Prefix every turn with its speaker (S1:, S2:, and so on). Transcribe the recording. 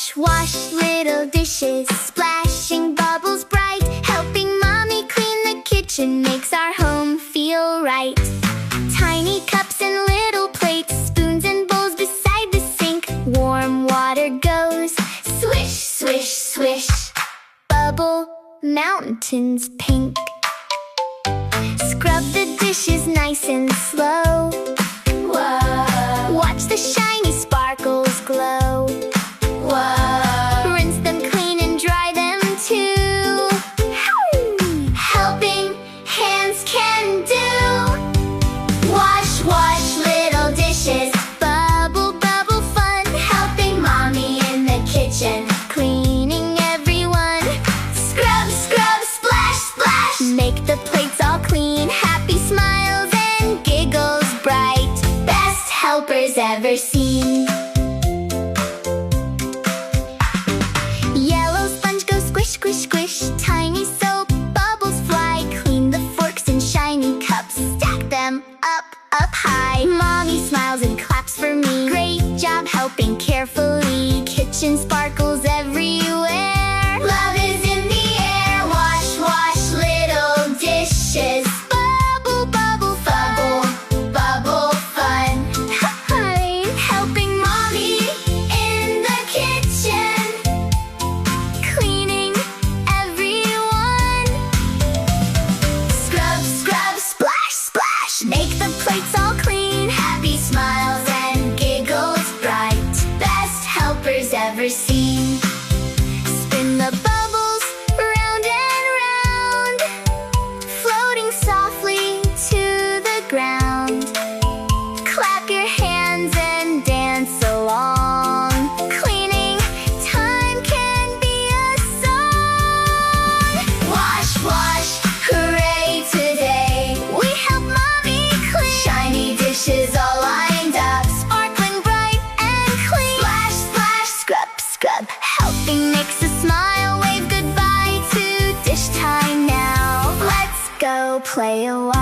S1: Wash, wash little dishes, splashing bubbles bright. Helping mommy clean the kitchen makes our home feel right. Tiny cups and little plates, spoons and bowls beside the sink. Warm water goes swish, swish, swish. Bubble mountains pink. Scrub the dishes nice and slow. Whoa. Watch the shiny sparkles glow. Whoa. Rinse them clean and dry them too. Helping hands can do. Wash, wash little dishes, bubble, bubble fun. Helping mommy in the kitchen, cleaning everyone. Scrub, scrub, splash, splash. Make the plates all clean, happy smiles and giggles bright. Best helpers ever seen. Yellow sponge goes squish, squish, squish. Tiny soap bubbles fly. Clean the forks and shiny cups, stack them up, up high. Mommy smiles and claps for me. Great job helping carefully. Kitchen sparkles everywhere. Love is in the air. Wash, wash little dishes. Bubble, bubble, bubble, bubble fun. Helping mommy in the kitchen, cleaning everyone. Scrub, scrub, splash, splash. Make the plates all clean, happy smiles and giggles bright. Best helpers ever seen. Spin the bubbles round and round, floating softly to the ground. Clap your hands and dance along. Cleaning time can be a song. Wash, wash, hooray today. We help mommy clean. Shiny dishes all lined up, sparkling bright and clean. Splash, splash, scrub, scrub. Helping makes a smile. Wave goodbye to dish time now. Let's go play a while.